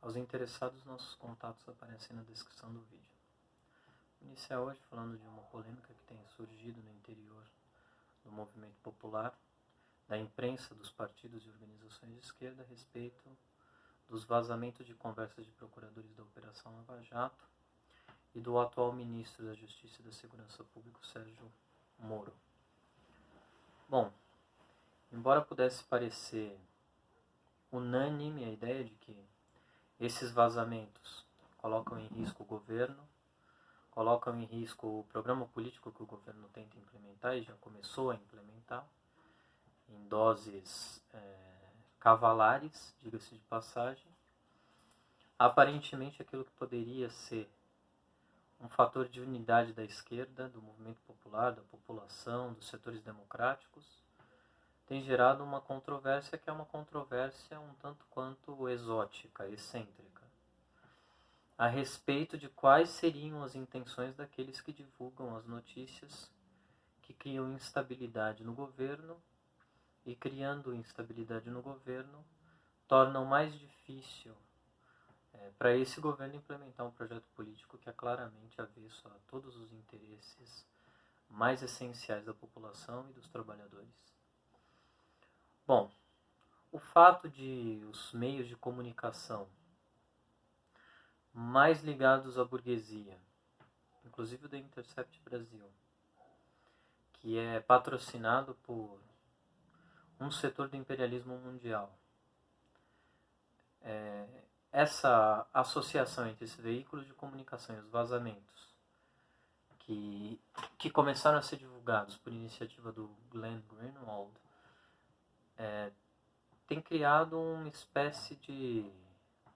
Aos interessados, nossos contatos aparecem na descrição do vídeo. Vou iniciar hoje falando de uma polêmica que tem surgido no interior do movimento popular, da imprensa, dos partidos e organizações de esquerda a respeito dos vazamentos de conversas de procuradores da Operação Lava Jato e do atual ministro da Justiça e da Segurança Pública, Sérgio Moro. Bom, embora pudesse parecer unânime a ideia de que esses vazamentos colocam em risco o governo, colocam em risco o programa político que o governo tenta implementar e já começou a implementar, em doses cavalares, diga-se de passagem. Aparentemente, aquilo que poderia ser um fator de unidade da esquerda, do movimento popular, da população, dos setores democráticos, tem gerado uma controvérsia que é uma controvérsia um tanto quanto exótica, excêntrica, a respeito de quais seriam as intenções daqueles que divulgam as notícias que criam instabilidade no governo e, criando instabilidade no governo, tornam mais difícil para esse governo implementar um projeto político que é claramente avesso a todos os interesses mais essenciais da população e dos trabalhadores. Bom, o fato de os meios de comunicação mais ligados à burguesia, inclusive o The Intercept Brasil, que é patrocinado por um setor do imperialismo mundial, essa associação entre esses veículos de comunicação e os vazamentos que começaram a ser divulgados por iniciativa do Glenn Greenwald, tem criado uma espécie de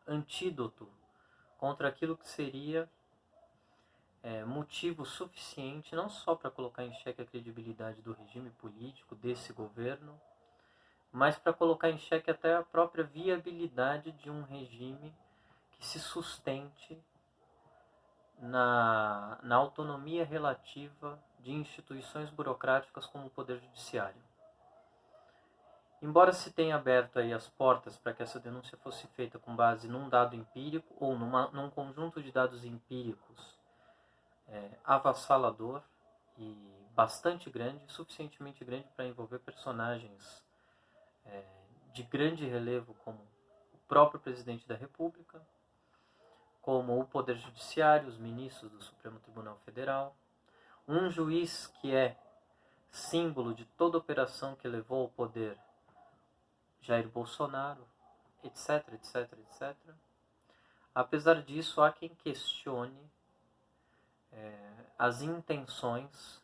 antídoto contra aquilo que seria motivo suficiente não só para colocar em xeque a credibilidade do regime político, desse governo, mas para colocar em xeque até a própria viabilidade de um regime que se sustente na autonomia relativa de instituições burocráticas como o Poder Judiciário. Embora se tenha aberto aí as portas para que essa denúncia fosse feita com base num dado empírico ou num conjunto de dados empíricos avassalador e bastante grande, suficientemente grande para envolver personagens de grande relevo como o próprio presidente da República, como o Poder Judiciário, os ministros do Supremo Tribunal Federal, um juiz que é símbolo de toda operação que levou ao poder Jair Bolsonaro, etc, etc, etc. Apesar disso, há quem questione as intenções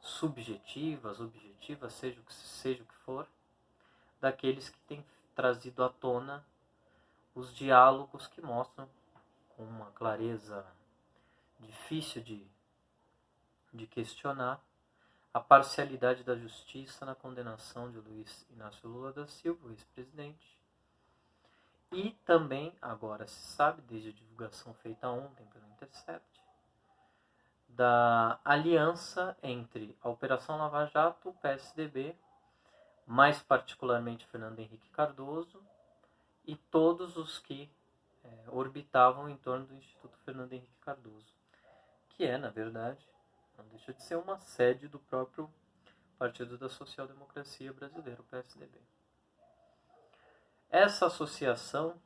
subjetivas, objetivas, seja o que for, daqueles que têm trazido à tona os diálogos que mostram com uma clareza difícil de questionar a parcialidade da justiça na condenação de Luiz Inácio Lula da Silva, o ex-presidente. E também, agora se sabe, desde a divulgação feita ontem pelo Intercept, da aliança entre a Operação Lava Jato, o PSDB, mais particularmente Fernando Henrique Cardoso, e todos os que orbitavam em torno do Instituto Fernando Henrique Cardoso, que é, na verdade, não deixa de ser uma sede do próprio Partido da Social Democracia Brasileira, o PSDB. Essa associação,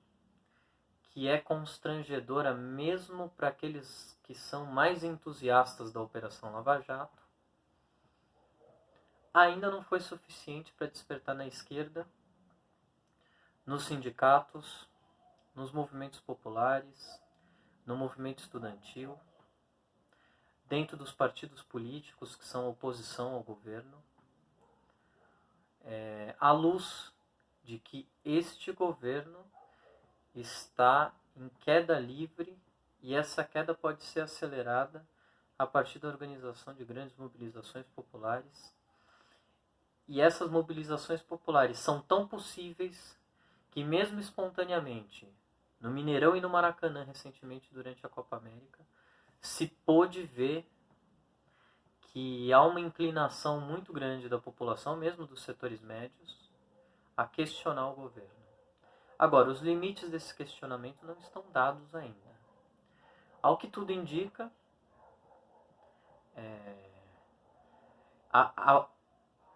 que é constrangedora mesmo para aqueles que são mais entusiastas da Operação Lava Jato, ainda não foi suficiente para despertar na esquerda, nos sindicatos, nos movimentos populares, no movimento estudantil, dentro dos partidos políticos que são oposição ao governo, à luz de que este governo está em queda livre e essa queda pode ser acelerada a partir da organização de grandes mobilizações populares. E essas mobilizações populares são tão possíveis que, mesmo espontaneamente, no Mineirão e no Maracanã, recentemente durante a Copa América, se pôde ver que há uma inclinação muito grande da população, mesmo dos setores médios, a questionar o governo, Agora, os limites desse questionamento não estão dados ainda. Ao que tudo indica,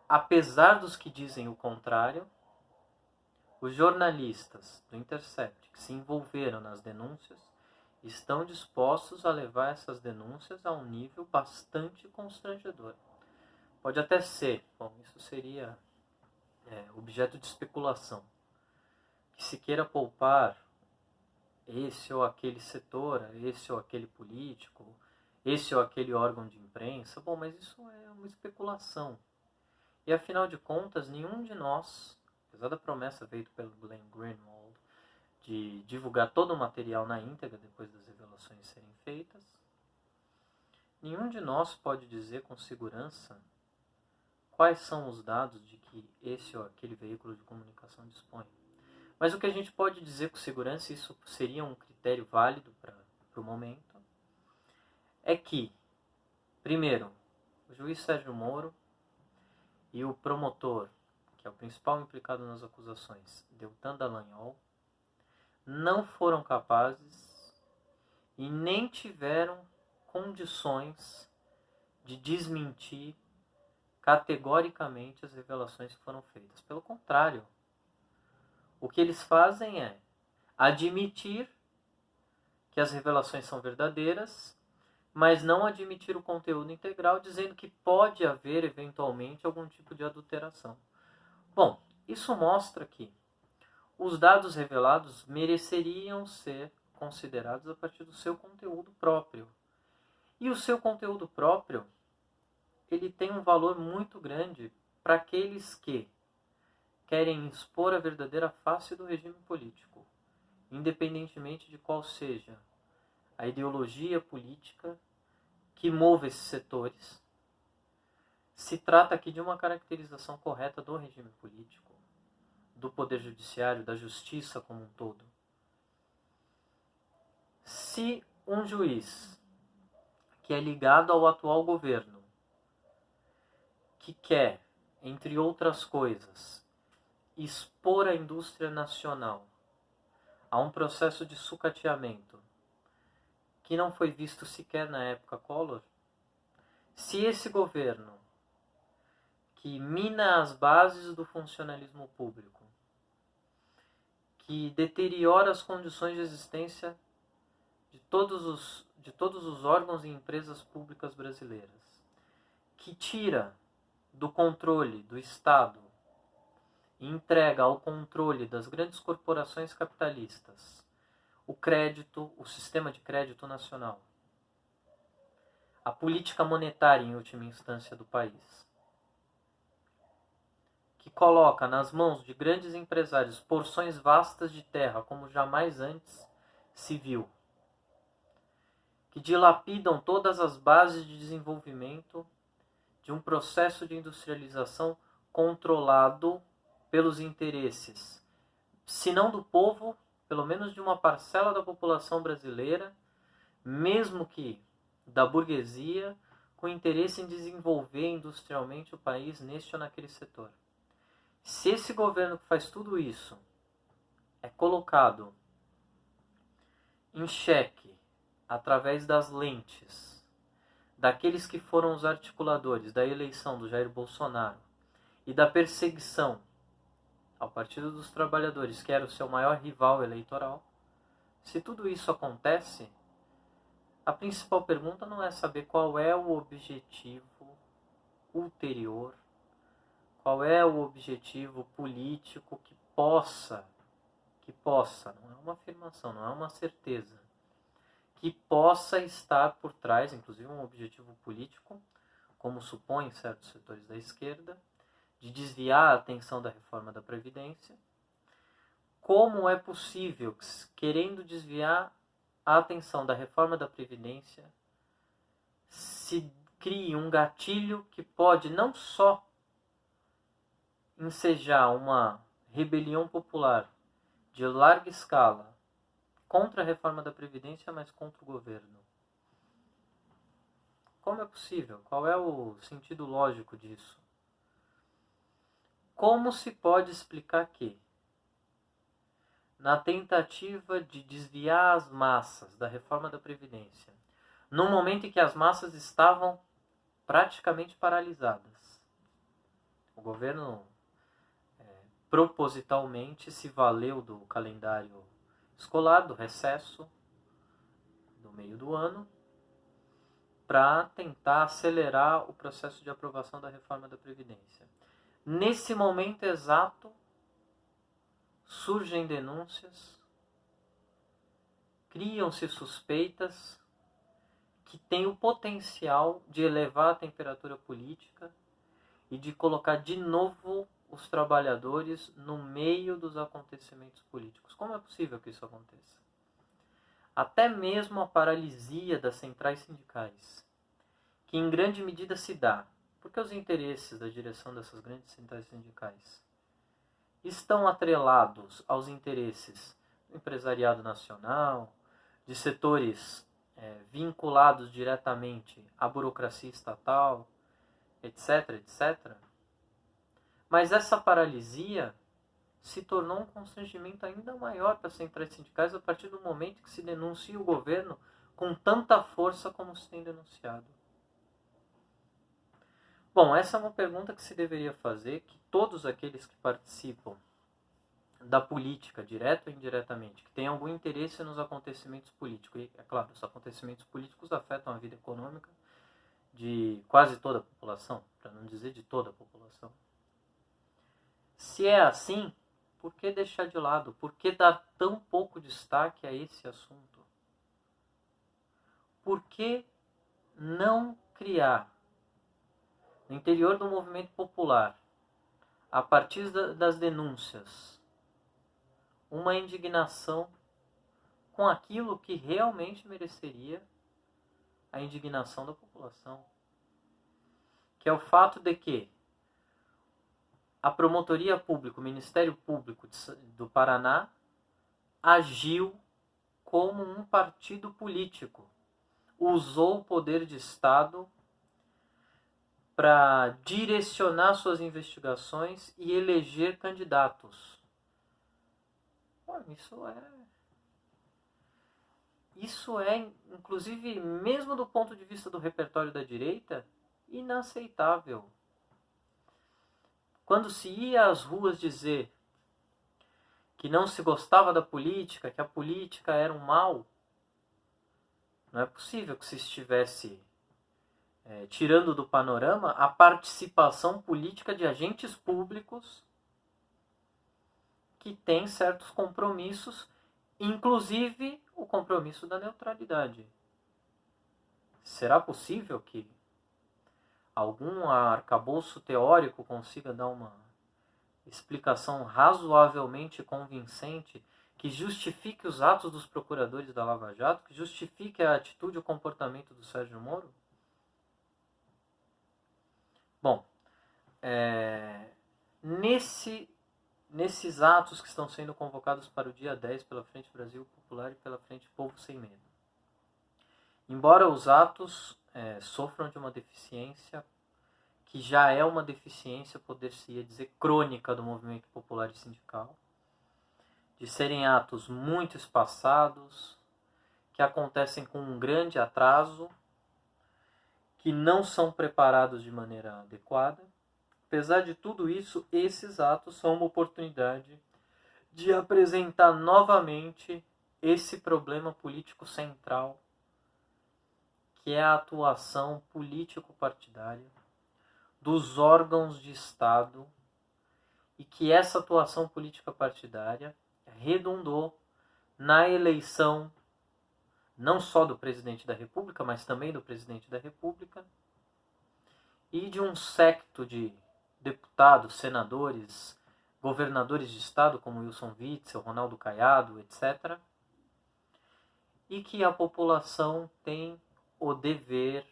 apesar dos que dizem o contrário, os jornalistas do Intercept que se envolveram nas denúncias estão dispostos a levar essas denúncias a um nível bastante constrangedor. Pode até ser, isso seria objeto de especulação, que se queira poupar esse ou aquele setor, esse ou aquele político, esse ou aquele órgão de imprensa. Mas isso é uma especulação. E afinal de contas, nenhum de nós, apesar da promessa feita pelo Glenn Greenwald de divulgar todo o material na íntegra depois das revelações serem feitas, nenhum de nós pode dizer com segurança quais são os dados de que esse ou aquele veículo de comunicação dispõe. Mas o que a gente pode dizer com segurança, isso seria um critério válido para o momento, é que, primeiro, o juiz Sérgio Moro e o promotor, que é o principal implicado nas acusações, Deltan Dallagnol, não foram capazes e nem tiveram condições de desmentir categoricamente as revelações que foram feitas. Pelo contrário, o que eles fazem é admitir que as revelações são verdadeiras, mas não admitir o conteúdo integral, dizendo que pode haver, eventualmente, algum tipo de adulteração. Bom, isso mostra que os dados revelados mereceriam ser considerados a partir do seu conteúdo próprio. E o seu conteúdo próprio, ele tem um valor muito grande para aqueles que querem expor a verdadeira face do regime político, independentemente de qual seja a ideologia política que move esses setores. Se trata aqui de uma caracterização correta do regime político, do poder judiciário, da justiça como um todo. Se um juiz que é ligado ao atual governo, que quer, entre outras coisas, expor a indústria nacional a um processo de sucateamento que não foi visto sequer na época Collor, se esse governo, que mina as bases do funcionalismo público, que deteriora as condições de existência de todos os órgãos e empresas públicas brasileiras, que tira do controle do Estado e entrega ao controle das grandes corporações capitalistas o crédito, o sistema de crédito nacional, a política monetária em última instância do país, que coloca nas mãos de grandes empresários porções vastas de terra como jamais antes se viu, que dilapidam todas as bases de desenvolvimento de um processo de industrialização controlado pelos interesses, se não do povo, pelo menos de uma parcela da população brasileira, mesmo que da burguesia, com interesse em desenvolver industrialmente o país neste ou naquele setor. Se esse governo que faz tudo isso é colocado em xeque através das lentes daqueles que foram os articuladores da eleição do Jair Bolsonaro e da perseguição ao Partido dos Trabalhadores, que era o seu maior rival eleitoral, se tudo isso acontece, a principal pergunta não é saber qual é o objetivo ulterior, qual é o objetivo político que possa, não é uma afirmação, não é uma certeza, que possa estar por trás, inclusive um objetivo político, como supõem certos setores da esquerda, de desviar a atenção da reforma da Previdência. Como é possível, querendo desviar a atenção da reforma da Previdência, se crie um gatilho que pode não só ensejar uma rebelião popular de larga escala contra a reforma da Previdência, mas contra o governo? Como é possível? Qual é o sentido lógico disso? Como se pode explicar que, na tentativa de desviar as massas da reforma da Previdência, num momento em que as massas estavam praticamente paralisadas. O governo propositalmente se valeu do calendário escolar, do recesso, do meio do ano, para tentar acelerar o processo de aprovação da reforma da Previdência. Nesse momento exato, surgem denúncias, criam-se suspeitas que têm o potencial de elevar a temperatura política e de colocar de novo os trabalhadores no meio dos acontecimentos políticos. Como é possível que isso aconteça? Até mesmo a paralisia das centrais sindicais, que em grande medida se dá porque os interesses da direção dessas grandes centrais sindicais estão atrelados aos interesses do empresariado nacional, de setores vinculados diretamente à burocracia estatal, etc., etc. Mas essa paralisia se tornou um constrangimento ainda maior para as centrais sindicais a partir do momento que se denuncia o governo com tanta força como se tem denunciado. Bom, essa é uma pergunta que se deveria fazer, que todos aqueles que participam da política, direto ou indiretamente, que têm algum interesse nos acontecimentos políticos, e é claro, os acontecimentos políticos afetam a vida econômica de quase toda a população, para não dizer de toda a população. Se é assim, por que deixar de lado? Por que dar tão pouco destaque a esse assunto? Por que não criar, no interior do movimento popular, a partir das denúncias, uma indignação com aquilo que realmente mereceria a indignação da população? Que é o fato de que a Promotoria Pública, o Ministério Público do Paraná, agiu como um partido político. Usou o poder de Estado para direcionar suas investigações e eleger candidatos. Bom, isso é, inclusive, mesmo do ponto de vista do repertório da direita, inaceitável. Quando se ia às ruas dizer que não se gostava da política, que a política era um mal, não é possível que se estivesse tirando do panorama a participação política de agentes públicos que têm certos compromissos, inclusive o compromisso da neutralidade. Será possível que algum arcabouço teórico consiga dar uma explicação razoavelmente convincente que justifique os atos dos procuradores da Lava Jato, que justifique a atitude e o comportamento do Sérgio Moro? Bom, nesses atos que estão sendo convocados para o dia 10 pela Frente Brasil Popular e pela Frente Povo Sem Medo, embora os atos sofram de uma deficiência que já é uma deficiência, poder-se dizer, crônica do movimento popular e sindical, de serem atos muito espaçados, que acontecem com um grande atraso, que não são preparados de maneira adequada. Apesar de tudo isso, esses atos são uma oportunidade de apresentar novamente esse problema político central, que é a atuação político-partidária dos órgãos de Estado, e que essa atuação política partidária redundou na eleição não só do presidente da República, mas também do presidente da República, e de um séquito de deputados, senadores, governadores de Estado, como Wilson Witzel, Ronaldo Caiado, etc., e que a população tem o dever,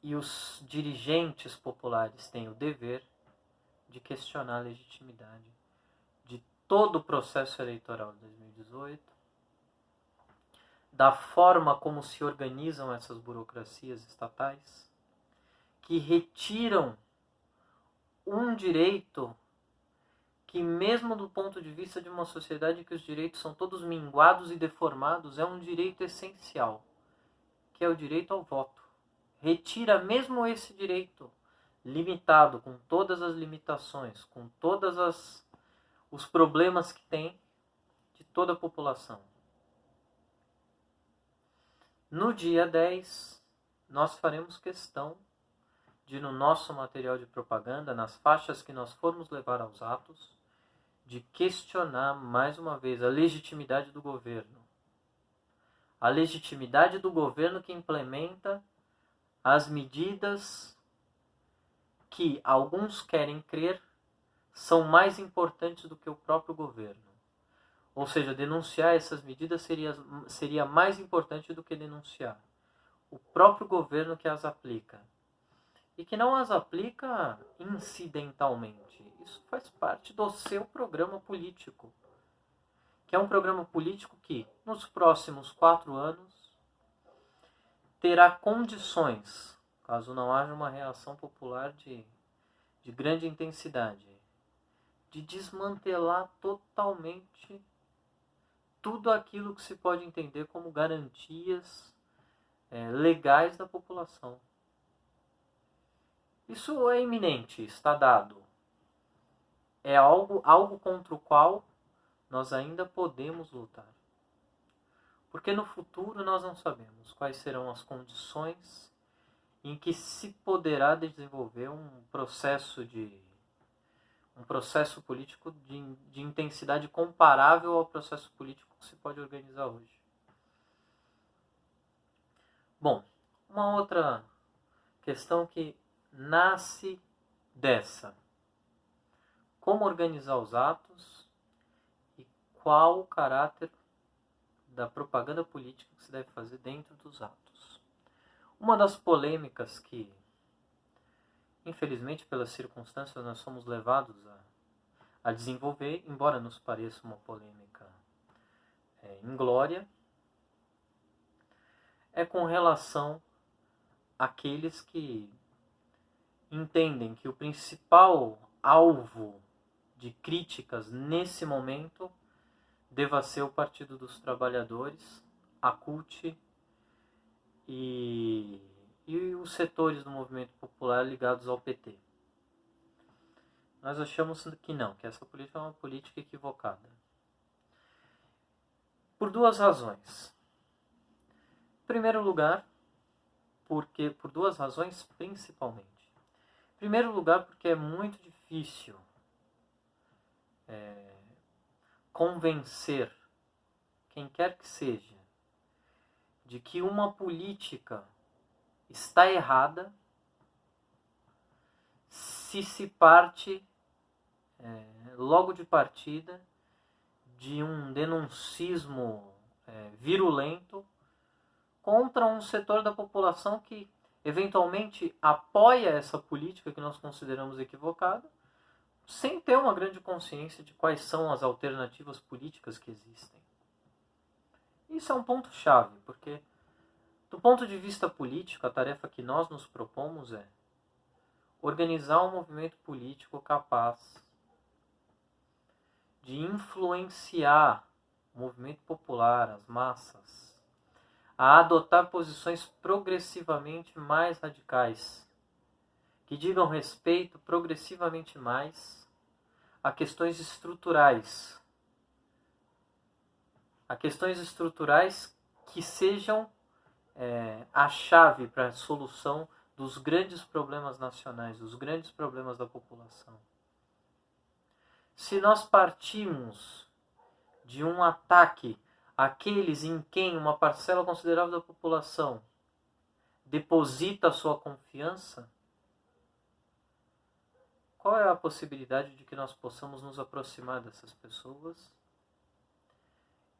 e os dirigentes populares têm o dever de questionar a legitimidade de todo o processo eleitoral de 2018, da forma como se organizam essas burocracias estatais, que retiram um direito que mesmo do ponto de vista de uma sociedade que os direitos são todos minguados e deformados, é um direito essencial, que é o direito ao voto. Retira mesmo esse direito limitado, com todas as limitações, com todos os problemas que tem, de toda a população. No dia 10, nós faremos questão de, no nosso material de propaganda, nas faixas que nós formos levar aos atos, de questionar mais uma vez a legitimidade do governo. A legitimidade do governo que implementa as medidas que alguns querem crer são mais importantes do que o próprio governo. Ou seja, denunciar essas medidas seria mais importante do que denunciar o próprio governo que as aplica. E que não as aplica incidentalmente. Isso faz parte do seu programa político. Que é um programa político que, nos próximos 4 anos, terá condições, caso não haja uma reação popular de grande intensidade, de desmantelar totalmente tudo aquilo que se pode entender como garantias legais da população. Isso é iminente, está dado. É algo contra o qual nós ainda podemos lutar. Porque no futuro nós não sabemos quais serão as condições em que se poderá desenvolver um processo político de intensidade comparável ao processo político que se pode organizar hoje. Bom, uma outra questão que nasce dessa: como organizar os atos e qual o caráter da propaganda política que se deve fazer dentro dos atos. Uma das polêmicas que, infelizmente, pelas circunstâncias, nós somos levados a desenvolver, embora nos pareça uma polêmica inglória, é com relação àqueles que entendem que o principal alvo de críticas nesse momento deva ser o Partido dos Trabalhadores, a CUT e os setores do movimento popular ligados ao PT. Nós achamos que não, que essa política é uma política equivocada. Por 2 razões. Em primeiro lugar, por 2 razões principalmente. Em primeiro lugar, porque é muito difícil convencer quem quer que seja de que uma política está errada se parte logo de partida de um denuncismo virulento contra um setor da população que eventualmente apoia essa política que nós consideramos equivocada, sem ter uma grande consciência de quais são as alternativas políticas que existem. Isso é um ponto-chave, porque, do ponto de vista político, a tarefa que nós nos propomos é organizar um movimento político capaz de influenciar o movimento popular, as massas, a adotar posições progressivamente mais radicais, que digam respeito progressivamente mais a questões estruturais. A questões estruturais que sejam a chave para a solução dos grandes problemas nacionais, dos grandes problemas da população. Se nós partimos de um ataque àqueles em quem uma parcela considerável da população deposita a sua confiança, qual é a possibilidade de que nós possamos nos aproximar dessas pessoas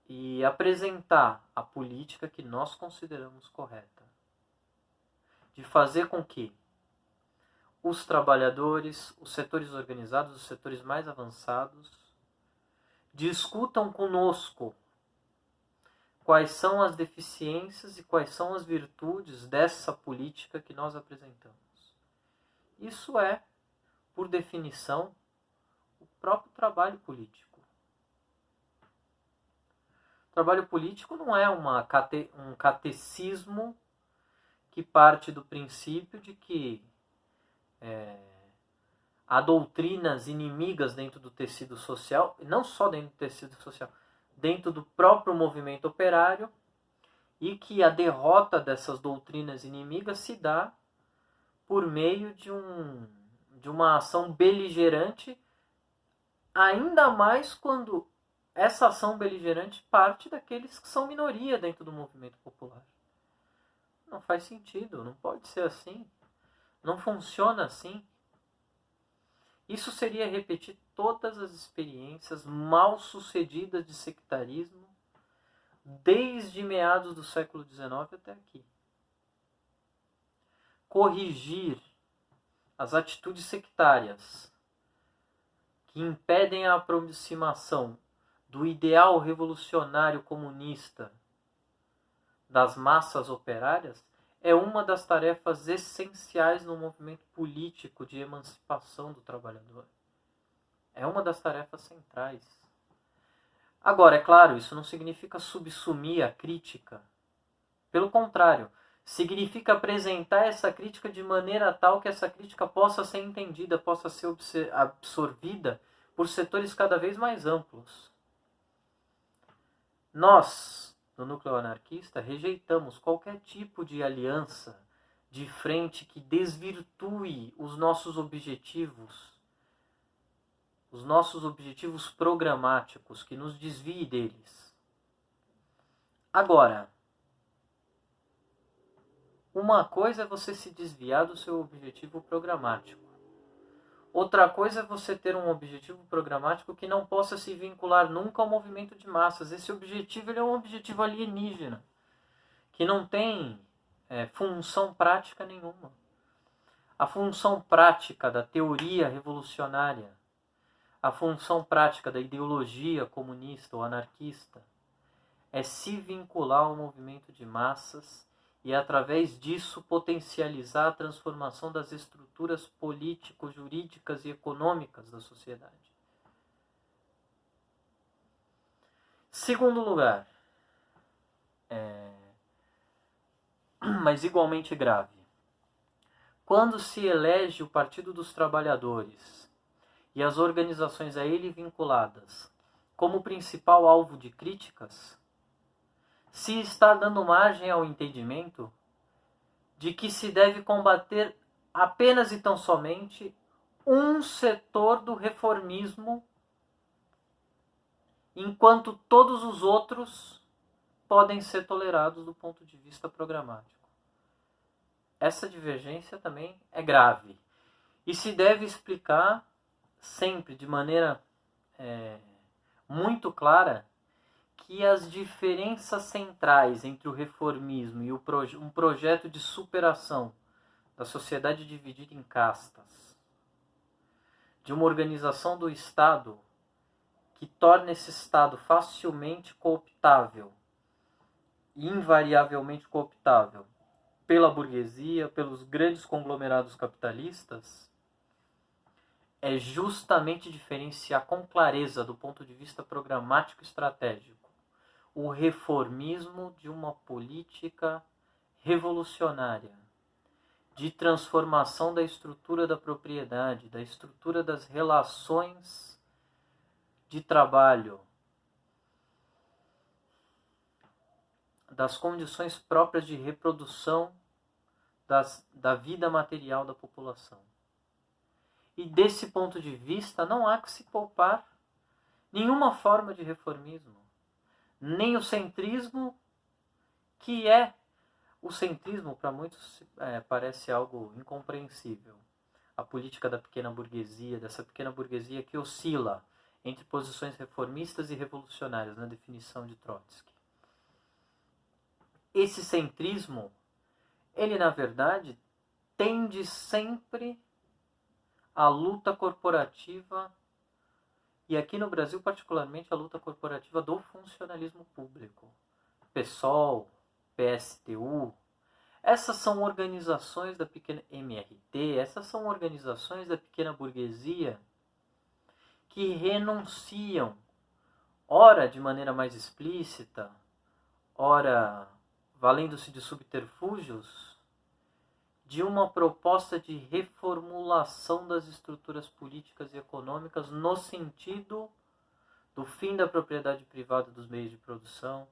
e apresentar a política que nós consideramos correta? De fazer com que os trabalhadores, os setores organizados, os setores mais avançados, discutam conosco quais são as deficiências e quais são as virtudes dessa política que nós apresentamos. Isso é, por definição, o próprio trabalho político. O trabalho político não é um catecismo que parte do princípio de que há doutrinas inimigas dentro do tecido social, e não só dentro do tecido social, dentro do próprio movimento operário, e que a derrota dessas doutrinas inimigas se dá por meio de uma ação beligerante, ainda mais quando essa ação beligerante parte daqueles que são minoria dentro do movimento popular. Não faz sentido, não pode ser assim, não funciona assim. Isso seria repetir todas as experiências mal sucedidas de sectarismo desde meados do século XIX até aqui. Corrigir as atitudes sectárias que impedem a aproximação do ideal revolucionário comunista das massas operárias é uma das tarefas essenciais no movimento político de emancipação do trabalhador. É uma das tarefas centrais. Agora, é claro, isso não significa subsumir a crítica. Pelo contrário, significa apresentar essa crítica de maneira tal que essa crítica possa ser entendida, possa ser absorvida por setores cada vez mais amplos. Nós, no núcleo anarquista, rejeitamos qualquer tipo de aliança de frente que desvirtue os nossos objetivos programáticos, que nos desvie deles. Agora, uma coisa é você se desviar do seu objetivo programático. Outra coisa é você ter um objetivo programático que não possa se vincular nunca ao movimento de massas. Esse objetivo ele é um objetivo alienígena, que não tem função prática nenhuma. A função prática da teoria revolucionária, a função prática da ideologia comunista ou anarquista é se vincular ao movimento de massas e, através disso, potencializar a transformação das estruturas político-jurídicas e econômicas da sociedade. Segundo lugar, mas igualmente grave, quando se elege o Partido dos Trabalhadores e as organizações a ele vinculadas como principal alvo de críticas, se está dando margem ao entendimento de que se deve combater apenas e tão somente um setor do reformismo, enquanto todos os outros podem ser tolerados do ponto de vista programático. Essa divergência também é grave e se deve explicar sempre de maneira muito clara que as diferenças centrais entre o reformismo e um projeto de superação da sociedade dividida em castas, de uma organização do Estado que torna esse Estado facilmente cooptável e invariavelmente cooptável pela burguesia, pelos grandes conglomerados capitalistas, é justamente diferenciar com clareza, do ponto de vista programático e estratégico, o reformismo de uma política revolucionária, de transformação da estrutura da propriedade, da estrutura das relações de trabalho, das condições próprias de reprodução da vida material da população. E desse ponto de vista não há que se poupar nenhuma forma de reformismo, nem o centrismo, que é o centrismo para muitos parece algo incompreensível. A política da pequena burguesia, dessa pequena burguesia que oscila entre posições reformistas e revolucionárias, na definição de Trotsky. Esse centrismo, ele na verdade tende sempre à luta corporativa, e aqui no Brasil particularmente a luta corporativa do funcionalismo público. PSOL, PSTU, essas são organizações da pequena MRT, essas são organizações da pequena burguesia que renunciam, ora de maneira mais explícita, ora valendo-se de subterfúgios, de uma proposta de reformulação das estruturas políticas e econômicas no sentido do fim da propriedade privada dos meios de produção,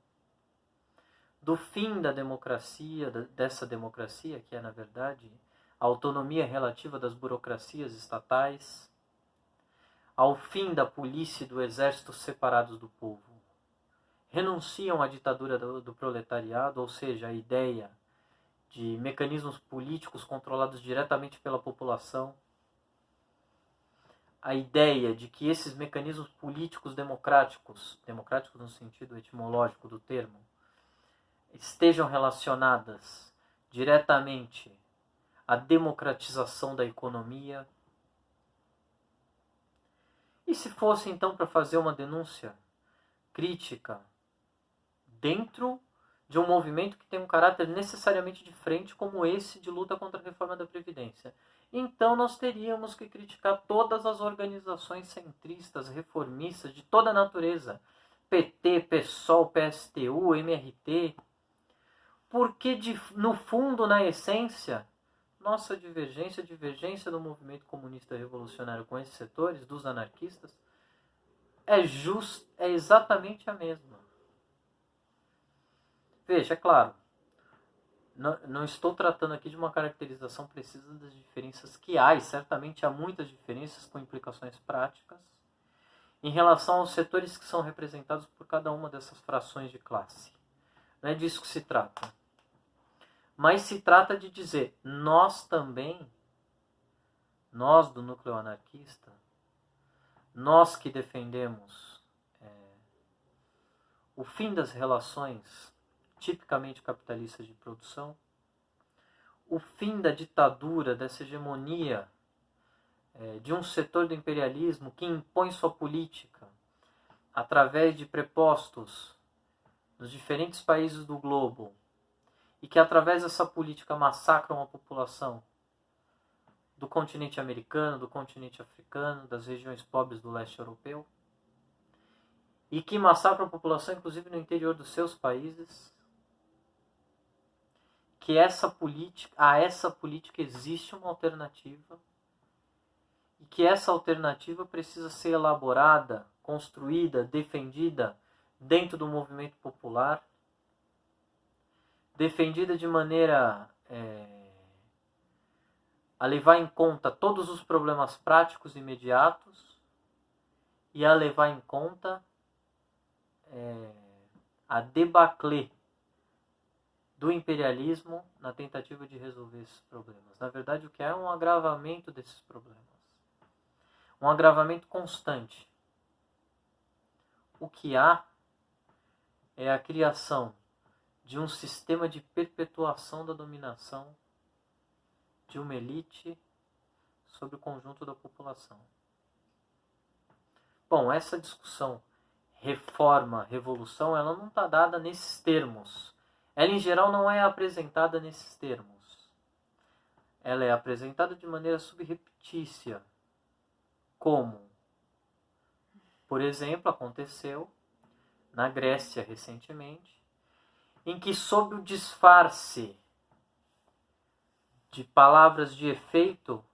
do fim da democracia, dessa democracia, que é, na verdade, a autonomia relativa das burocracias estatais, ao fim da polícia e do exército separados do povo. Renunciam à ditadura do proletariado, ou seja, a ideia de mecanismos políticos controlados diretamente pela população, a ideia de que esses mecanismos políticos democráticos no sentido etimológico do termo, estejam relacionadas diretamente à democratização da economia. E se fosse então para fazer uma denúncia crítica dentro de um movimento que tem um caráter necessariamente de frente como esse de luta contra a reforma da Previdência, então nós teríamos que criticar todas as organizações centristas, reformistas, de toda a natureza, PT, PSOL, PSTU, MRT, porque no fundo, na essência, nossa divergência, a divergência do movimento comunista revolucionário com esses setores, dos anarquistas, é exatamente a mesma. Veja, é claro, não estou tratando aqui de uma caracterização precisa das diferenças que há, e certamente há muitas diferenças com implicações práticas, em relação aos setores que são representados por cada uma dessas frações de classe. Não é disso que se trata. Mas se trata de dizer, nós também, nós do núcleo anarquista, nós que defendemos o fim das relações tipicamente capitalistas de produção, o fim da ditadura, dessa hegemonia de um setor do imperialismo que impõe sua política através de prepostos nos diferentes países do globo e que através dessa política massacram a população do continente americano, do continente africano, das regiões pobres do leste europeu, e que massacram a população inclusive no interior dos seus países, que a essa política existe uma alternativa e que essa alternativa precisa ser elaborada, construída, defendida dentro do movimento popular, defendida de maneira a levar em conta todos os problemas práticos imediatos e a levar em conta a debacle do imperialismo na tentativa de resolver esses problemas. Na verdade, o que é um agravamento desses problemas. Um agravamento constante. O que há é a criação de um sistema de perpetuação da dominação de uma elite sobre o conjunto da população. Bom, essa discussão reforma, revolução, ela não está dada nesses termos. Ela, em geral, não é apresentada nesses termos. Ela é apresentada de maneira subreptícia, como, por exemplo, aconteceu na Grécia recentemente, em que, sob o disfarce de palavras de efeito,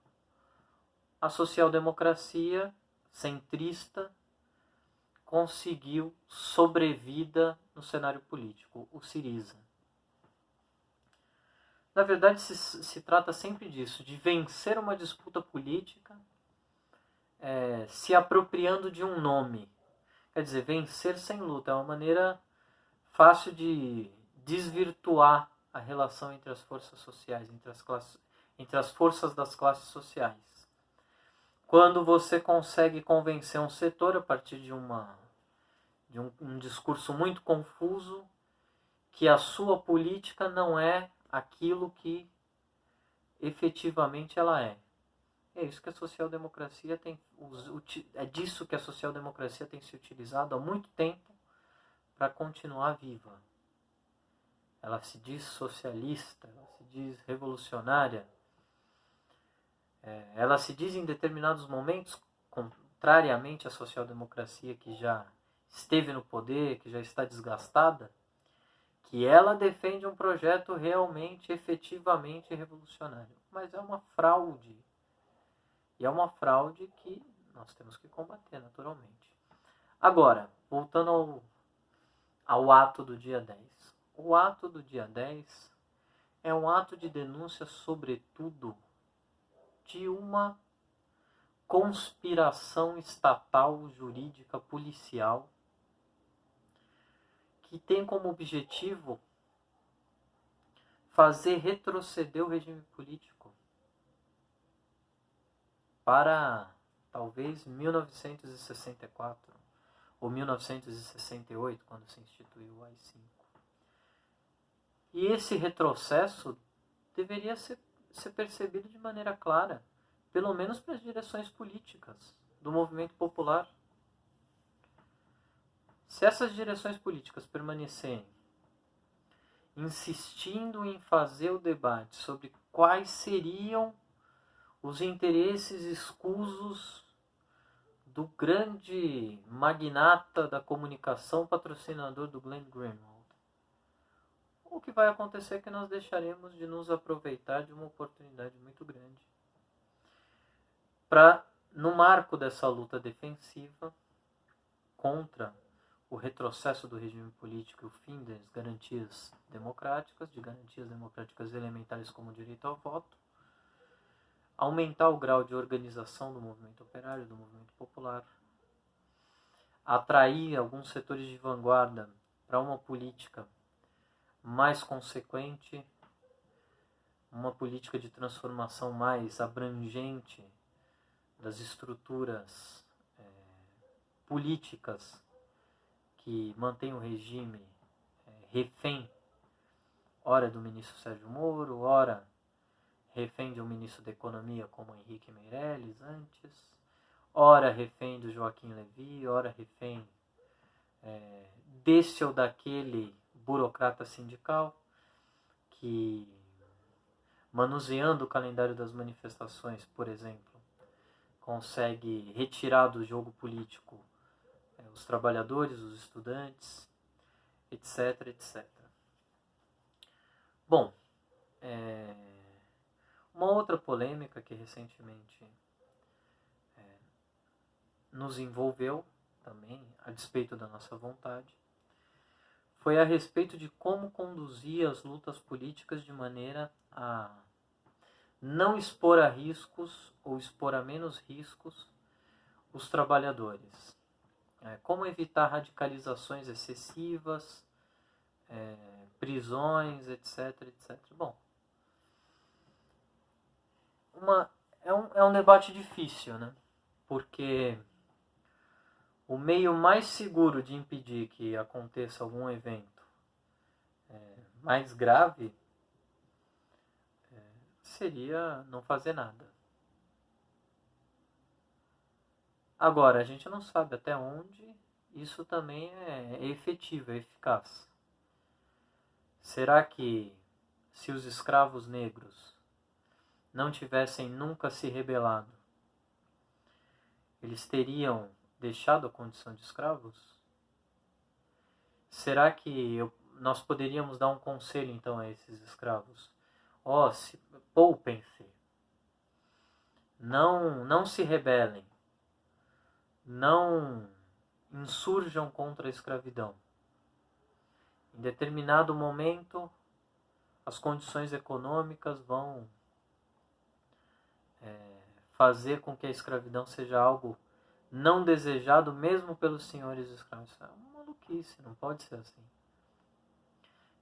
a social-democracia centrista conseguiu sobrevida no cenário político, o Syriza. Na verdade, se trata sempre disso, de vencer uma disputa política se apropriando de um nome. Quer dizer, vencer sem luta é uma maneira fácil de desvirtuar a relação entre as forças sociais, entre as forças das classes sociais. Quando você consegue convencer um setor a partir de um discurso muito confuso que a sua política não é aquilo que efetivamente ela é. É isso que a social-democracia é disso que a social-democracia tem se utilizado há muito tempo para continuar viva. Ela se diz socialista, ela se diz revolucionária, ela se diz em determinados momentos, com contrariamente à social-democracia que já esteve no poder, que já está desgastada, que ela defende um projeto realmente, efetivamente revolucionário. Mas é uma fraude. E é uma fraude que nós temos que combater, naturalmente. Agora, voltando ao ato do dia 10. O ato do dia 10 é um ato de denúncia, sobretudo, de uma conspiração estatal, jurídica, policial, que tem como objetivo fazer retroceder o regime político para talvez 1964 ou 1968, quando se instituiu o AI-5. E esse retrocesso deveria ser percebido de maneira clara, pelo menos para as direções políticas do movimento popular. Se essas direções políticas permanecerem insistindo em fazer o debate sobre quais seriam os interesses escusos do grande magnata da comunicação, patrocinador do Glenn Greenwald, o que vai acontecer é que nós deixaremos de nos aproveitar de uma oportunidade muito grande para, no marco dessa luta defensiva contra o retrocesso do regime político e o fim das garantias democráticas, de garantias democráticas elementares como o direito ao voto, aumentar o grau de organização do movimento operário, do movimento popular, atrair alguns setores de vanguarda para uma política mais consequente, uma política de transformação mais abrangente das estruturas políticas que mantêm o regime refém, ora do ministro Sérgio Moro, ora refém de um ministro da Economia como Henrique Meirelles antes, ora refém do Joaquim Levy, ora refém desse ou daquele burocrata sindical que, manuseando o calendário das manifestações, por exemplo, consegue retirar do jogo político os trabalhadores, os estudantes, etc, etc. Bom, uma outra polêmica que recentemente nos envolveu também, a despeito da nossa vontade, foi a respeito de como conduzir as lutas políticas de maneira a não expor a riscos ou expor a menos riscos os trabalhadores. Como evitar radicalizações excessivas, prisões, etc, etc. Bom, é um debate difícil, né? Porque o meio mais seguro de impedir que aconteça algum evento mais grave seria não fazer nada. Agora, a gente não sabe até onde isso também é efetivo, é eficaz. Será que se os escravos negros não tivessem nunca se rebelado, eles teriam deixado a condição de escravos? Será que nós poderíamos dar um conselho então a esses escravos? Poupem-se, não se rebelem, não insurjam contra a escravidão. Em determinado momento, as condições econômicas vão fazer com que a escravidão seja algo não desejado mesmo pelos senhores escravos. Isso é uma maluquice, não pode ser assim.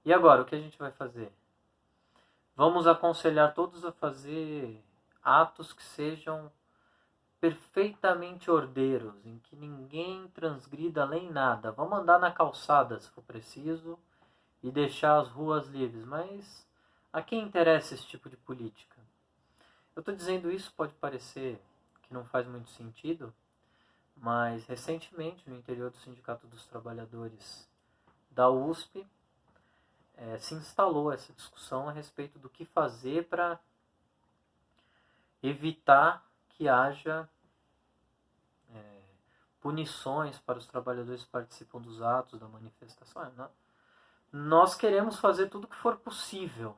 E agora, o que a gente vai fazer? Vamos aconselhar todos a fazer atos que sejam perfeitamente ordeiros, em que ninguém transgrida lei nada. Vamos andar na calçada, se for preciso, e deixar as ruas livres. Mas a quem interessa esse tipo de política? Eu estou dizendo isso, pode parecer que não faz muito sentido, mas recentemente, no interior do Sindicato dos Trabalhadores da USP, se instalou essa discussão a respeito do que fazer para evitar que haja punições para os trabalhadores que participam dos atos, da manifestação. Nós queremos fazer tudo o que for possível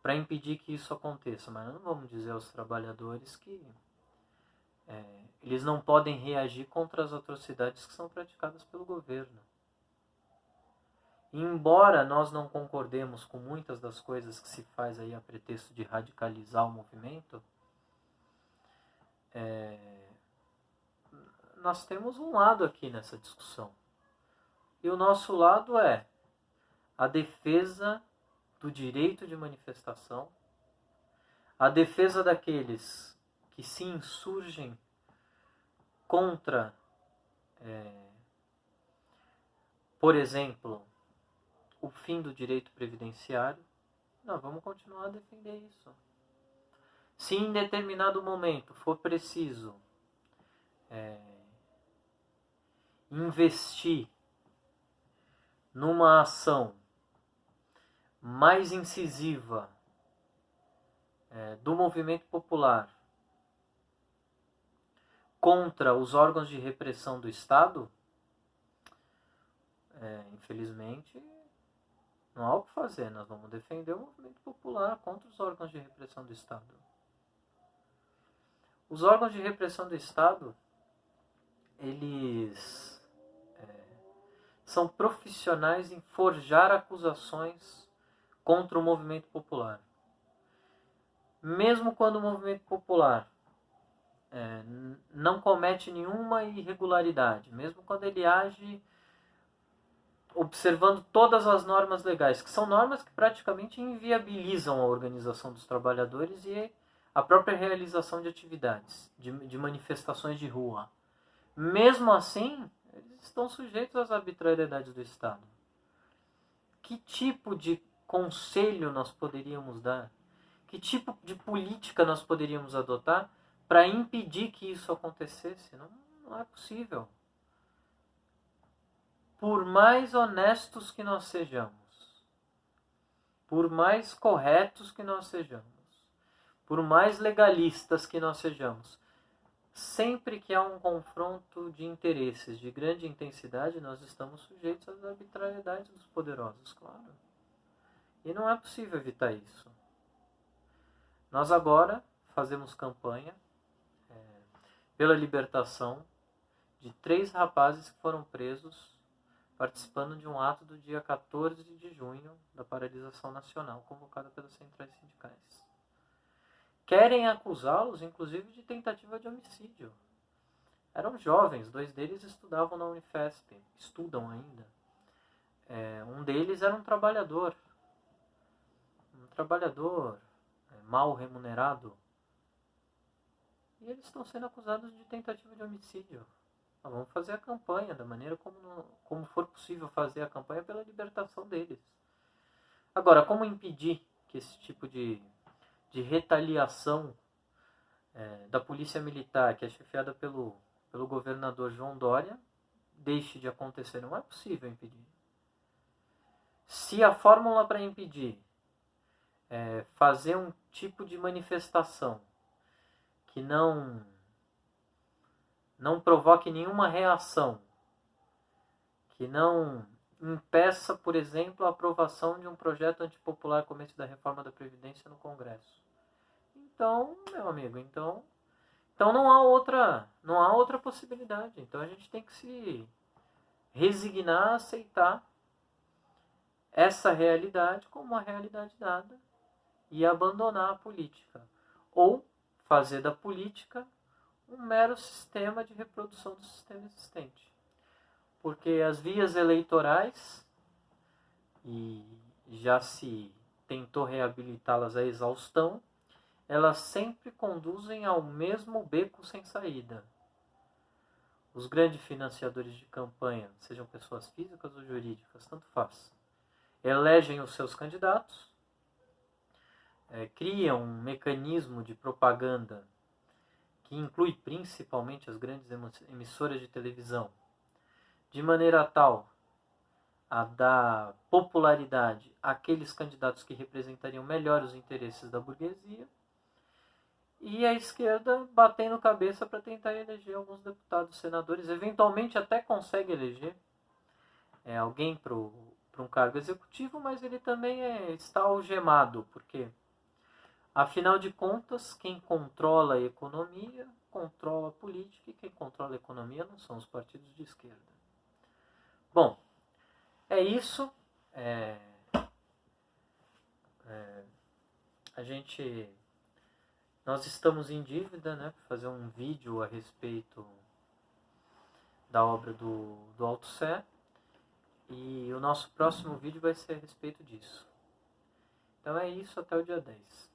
para impedir que isso aconteça, mas não vamos dizer aos trabalhadores que eles não podem reagir contra as atrocidades que são praticadas pelo governo. E embora nós não concordemos com muitas das coisas que se faz aí a pretexto de radicalizar o movimento, nós temos um lado aqui nessa discussão. E o nosso lado é a defesa do direito de manifestação, a defesa daqueles que se insurgem contra, por exemplo, o fim do direito previdenciário. Nós vamos continuar a defender isso. Se em determinado momento for preciso investir numa ação mais incisiva do movimento popular contra os órgãos de repressão do Estado, infelizmente, não há o que fazer. Nós vamos defender o movimento popular contra os órgãos de repressão do Estado. Os órgãos de repressão do Estado, eles são profissionais em forjar acusações contra o movimento popular. Mesmo quando o movimento popular não comete nenhuma irregularidade, mesmo quando ele age observando todas as normas legais, que são normas que praticamente inviabilizam a organização dos trabalhadores e a própria realização de atividades, de manifestações de rua. Mesmo assim, eles estão sujeitos às arbitrariedades do Estado. Que tipo de conselho nós poderíamos dar? Que tipo de política nós poderíamos adotar para impedir que isso acontecesse? Não é possível. Por mais honestos que nós sejamos, por mais corretos que nós sejamos, por mais legalistas que nós sejamos, sempre que há um confronto de interesses de grande intensidade, nós estamos sujeitos às arbitrariedades dos poderosos, claro. E não é possível evitar isso. Nós agora fazemos campanha pela libertação de 3 rapazes que foram presos participando de um ato do dia 14 de junho da paralisação nacional convocada pelas centrais sindicais. Querem acusá-los, inclusive, de tentativa de homicídio. Eram jovens, 2 deles estudavam na Unifesp, estudam ainda. Um deles era um trabalhador mal remunerado. E eles estão sendo acusados de tentativa de homicídio. Nós vamos fazer a campanha da maneira como for possível fazer a campanha pela libertação deles. Agora, como impedir que esse tipo de retaliação da polícia militar, que é chefiada pelo governador João Dória, deixe de acontecer? Não é possível impedir. Se a fórmula para impedir é fazer um tipo de manifestação que não provoque nenhuma reação, que não impeça, por exemplo, a aprovação de um projeto antipopular como esse da reforma da Previdência no Congresso. Então, meu amigo, então não há outra possibilidade. Então a gente tem que se resignar a aceitar essa realidade como uma realidade dada e abandonar a política. Ou fazer da política um mero sistema de reprodução do sistema existente. Porque as vias eleitorais, e já se tentou reabilitá-las à exaustão, elas sempre conduzem ao mesmo beco sem saída. Os grandes financiadores de campanha, sejam pessoas físicas ou jurídicas, tanto faz, elegem os seus candidatos, criam um mecanismo de propaganda que inclui principalmente as grandes emissoras de televisão, de maneira tal a dar popularidade àqueles candidatos que representariam melhor os interesses da burguesia, e a esquerda batendo cabeça para tentar eleger alguns deputados, senadores, eventualmente até consegue eleger alguém para um cargo executivo, mas ele também está algemado, porque, afinal de contas, quem controla a economia controla a política, e quem controla a economia não são os partidos de esquerda. Bom, é isso. Nós estamos em dívida, né, para fazer um vídeo a respeito da obra do Althusser, e o nosso próximo vídeo vai ser a respeito disso. Então é isso, até o dia 10.